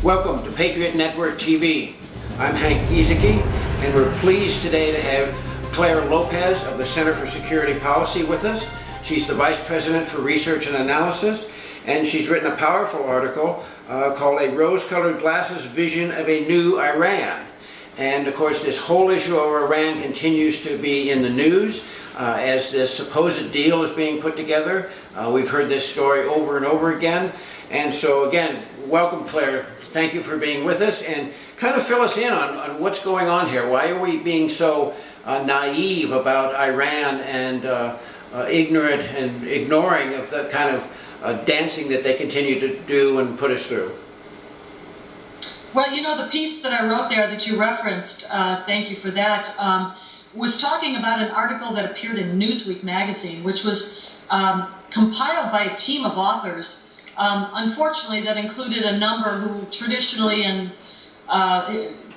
Welcome to Patriot Network TV. I'm Hank Giesecke, and we're pleased today to have Clare Lopez of the Center for Security Policy with us. She's the Vice President for Research and Analysis, and she's written a powerful article called A Rose-Colored Glasses Vision of a New Iran. And of course, this whole issue of Iran continues to be in the news as this supposed deal is being put together. We've heard this story over and over again. And so again, welcome, Clare. Thank you for being with us, and kind of fill us in on what's going on here. Why are we being so naive about Iran and ignorant and ignoring of the kind of dancing that they continue to do and put us through? Well, you know, the piece that I wrote there that you referenced, thank you for that, was talking about an article that appeared in Newsweek magazine, which was compiled by a team of authors. Unfortunately, that included a number who traditionally and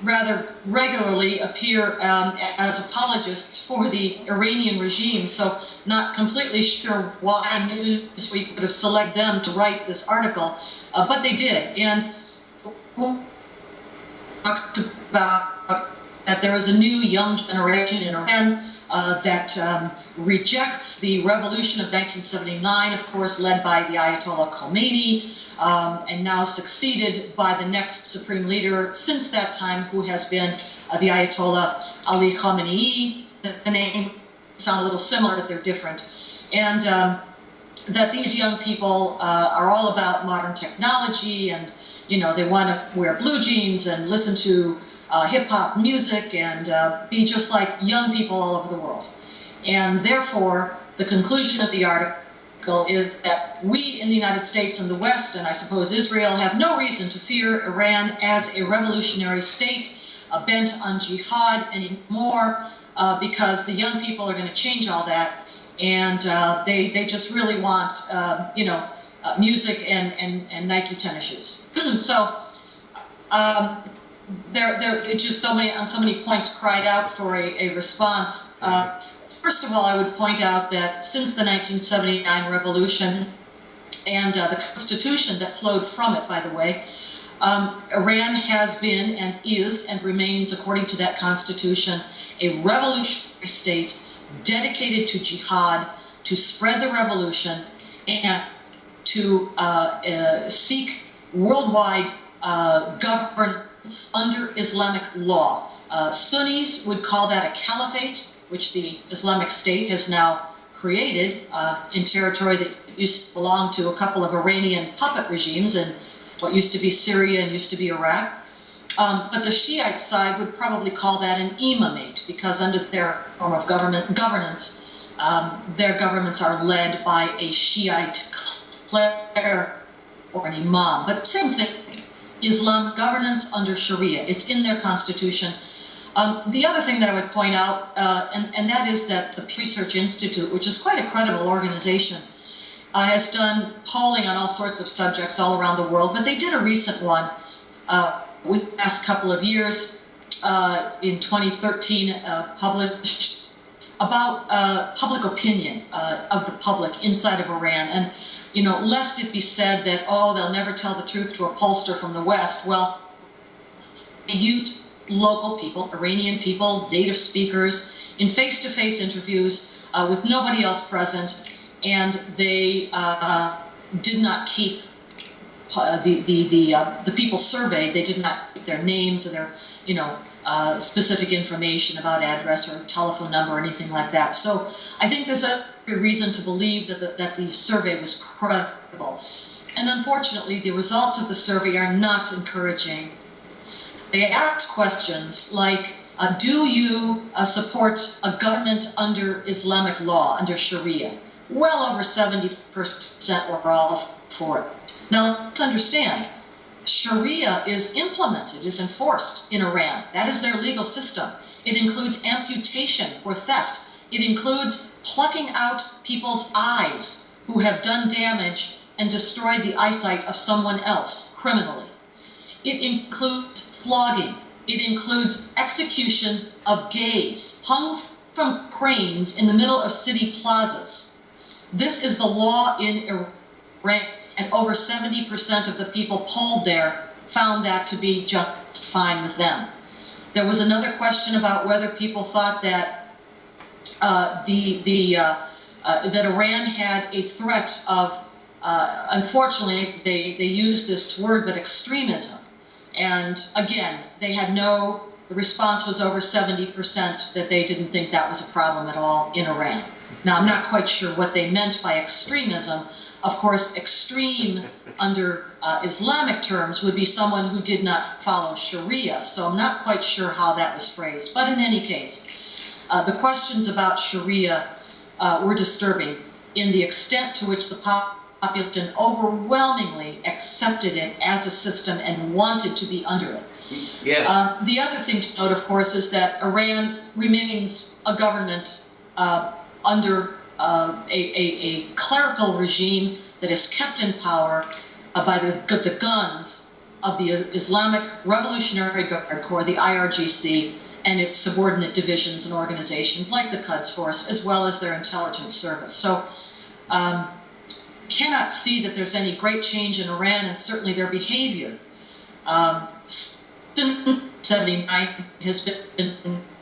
rather regularly appear as apologists for the Iranian regime, so not completely sure why Newsweek would have selected them to write this article, but they did. And talked about that there is a new young generation in Iran that rejects the revolution of 1979, of course, led by the Ayatollah Khomeini, and now succeeded by the next supreme leader since that time, who has been the Ayatollah Ali Khamenei. The name sound a little similar, but they're different. And that these young people are all about modern technology, and you know, they want to wear blue jeans and listen to hip-hop music and be just like young people all over the world. And therefore, the conclusion of the article is that we in the United States and the West, and I suppose Israel, have no reason to fear Iran as a revolutionary state bent on jihad anymore, because the young people are going to change all that, and they just really want, you know, music and Nike tennis shoes. So it just so many points cried out for a response. First of all, I would point out that since the 1979 revolution and the constitution that flowed from it, by the way, Iran has been and is and remains, according to that constitution, a revolutionary state dedicated to jihad, to spread the revolution, and to seek worldwide governance under Islamic law. Sunnis would call that a caliphate, which the Islamic State has now created in territory that used to belong to a couple of Iranian puppet regimes in what used to be Syria and used to be Iraq. But the Shiite side would probably call that an imamate, because under their form of governance, their governments are led by a Shiite Clare or an imam. But same thing, Islam governance under Sharia. It's in their constitution. The other thing that I would point out, and that is that the Pew Research Institute, which is quite a credible organization, has done polling on all sorts of subjects all around the world, but they did a recent one within the past couple of years, in 2013, published about public opinion of the public inside of Iran. And you know, lest it be said that, oh, they'll never tell the truth to a pollster from the West. Well, they used local people, Iranian people, native speakers, in face-to-face interviews with nobody else present, and they did not keep the people surveyed. They did not keep their names or their, you know, specific information about address or telephone number or anything like that. So I think there's a reason to believe that the survey was credible. And unfortunately, the results of the survey are not encouraging. They ask questions like, do you support a government under Islamic law, under Sharia? Well over 70% were all for it. Now, let's understand, Sharia is implemented, is enforced in Iran. That is their legal system. It includes amputation or theft. It includes plucking out people's eyes who have done damage and destroyed the eyesight of someone else criminally. It includes flogging. It includes execution of gays hung from cranes in the middle of city plazas. This is the law in Iran, and over 70% of the people polled there found that to be just fine with them. There was another question about whether people thought that that Iran had a threat of, unfortunately, they used this word, but extremism. And again, the response was over 70% that they didn't think that was a problem at all in Iran. Now, I'm not quite sure what they meant by extremism. Of course, extreme under Islamic terms would be someone who did not follow Sharia, so I'm not quite sure how that was phrased. But in any case, the questions about Sharia were disturbing in the extent to which the population overwhelmingly accepted it as a system and wanted to be under it. Yes. The other thing to note, of course, is that Iran remains a government under a clerical regime that is kept in power by the guns of the Islamic Revolutionary Guard Corps, the IRGC, and its subordinate divisions and organizations like the Quds Force, as well as their intelligence service. So, cannot see that there's any great change in Iran, and certainly their behavior. Since 1979 has been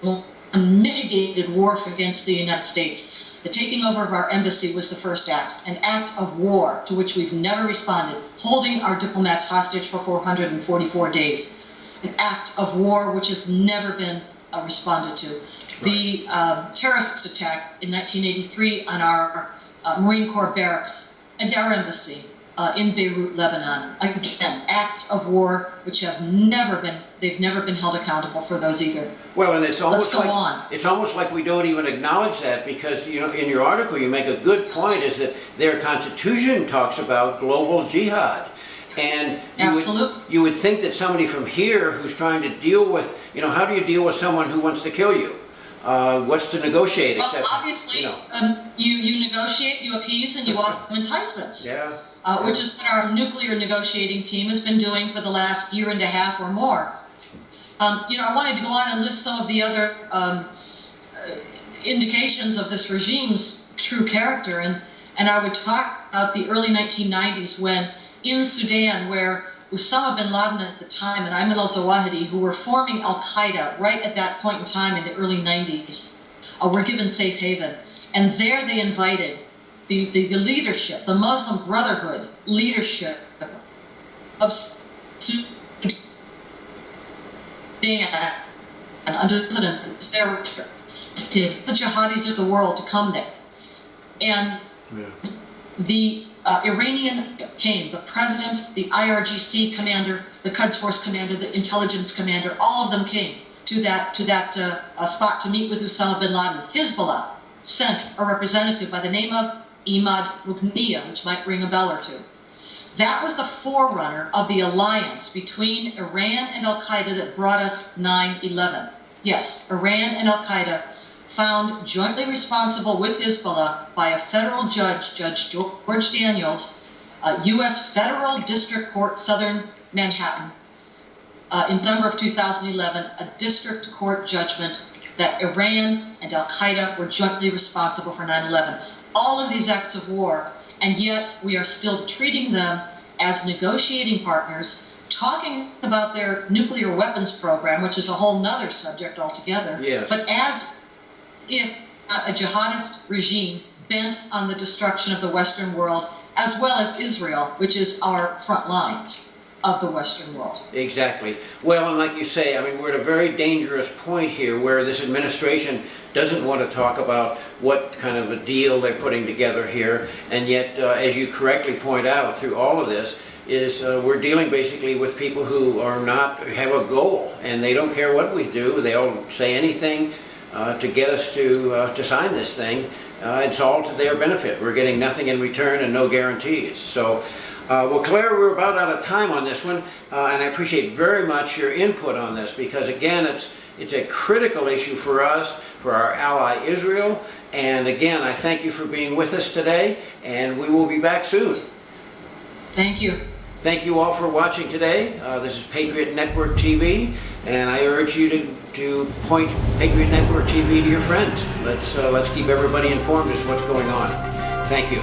a unmitigated war against the United States. The taking over of our embassy was the first act, an act of war to which we've never responded, holding our diplomats hostage for 444 days. An act of war which has never been responded to. The terrorist attack in 1983 on our Marine Corps barracks and our embassy in Beirut, Lebanon. Again, acts of war which they've never been held accountable for those either. Well, and it's almost like we don't even acknowledge that, because in your article you make a good point, is that their constitution talks about global jihad. And you would think that somebody from here who's trying to deal with, how do you deal with someone who wants to kill you? What's to negotiate? Well, obviously, you negotiate, you appease, and you offer them enticements. Yeah. Which is what our nuclear negotiating team has been doing for the last year and a half or more. I wanted to go on and list some of the other indications of this regime's true character, and I would talk about the early 1990s when in Sudan, where Osama bin Laden at the time and Ayman al-Zawahiri, who were forming al-Qaeda right at that point in time in the early 90s, were given safe haven. And there they invited the leadership, the Muslim Brotherhood leadership of Sudan, and under President, the jihadis of the world to come there. And the Iranian came, the president, the IRGC commander, the Quds Force commander, the intelligence commander, all of them came to that spot to meet with Osama bin Laden. Hezbollah sent a representative by the name of Imad Mughniya, which might ring a bell or two. That was the forerunner of the alliance between Iran and Al-Qaeda that brought us 9/11. Yes, Iran and Al-Qaeda found jointly responsible with Hezbollah by a federal judge, Judge George Daniels, U.S. Federal District Court, Southern Manhattan, in December of 2011, a district court judgment that Iran and Al-Qaeda were jointly responsible for 9/11. All of these acts of war, and yet we are still treating them as negotiating partners, talking about their nuclear weapons program, which is a whole nother subject altogether, yes. But as if a jihadist regime bent on the destruction of the Western world, as well as Israel, which is our front lines of the Western world. Exactly. Well, and like you say, we're at a very dangerous point here where this administration doesn't want to talk about what kind of a deal they're putting together here, and yet, as you correctly point out through all of this, is we're dealing basically with people who have a goal, and they don't care what we do. They'll say anything to get us to sign this thing. It's all to their benefit. We're getting nothing in return and no guarantees. So, well, Clare, we're about out of time on this one, and I appreciate very much your input on this, because again, it's a critical issue for us, for our ally Israel, and again, I thank you for being with us today, and we will be back soon. Thank you. Thank you all for watching today. This is Patriot Network TV, and I urge you to point Patriot Network TV to your friends. Let's keep everybody informed as to what's going on. Thank you.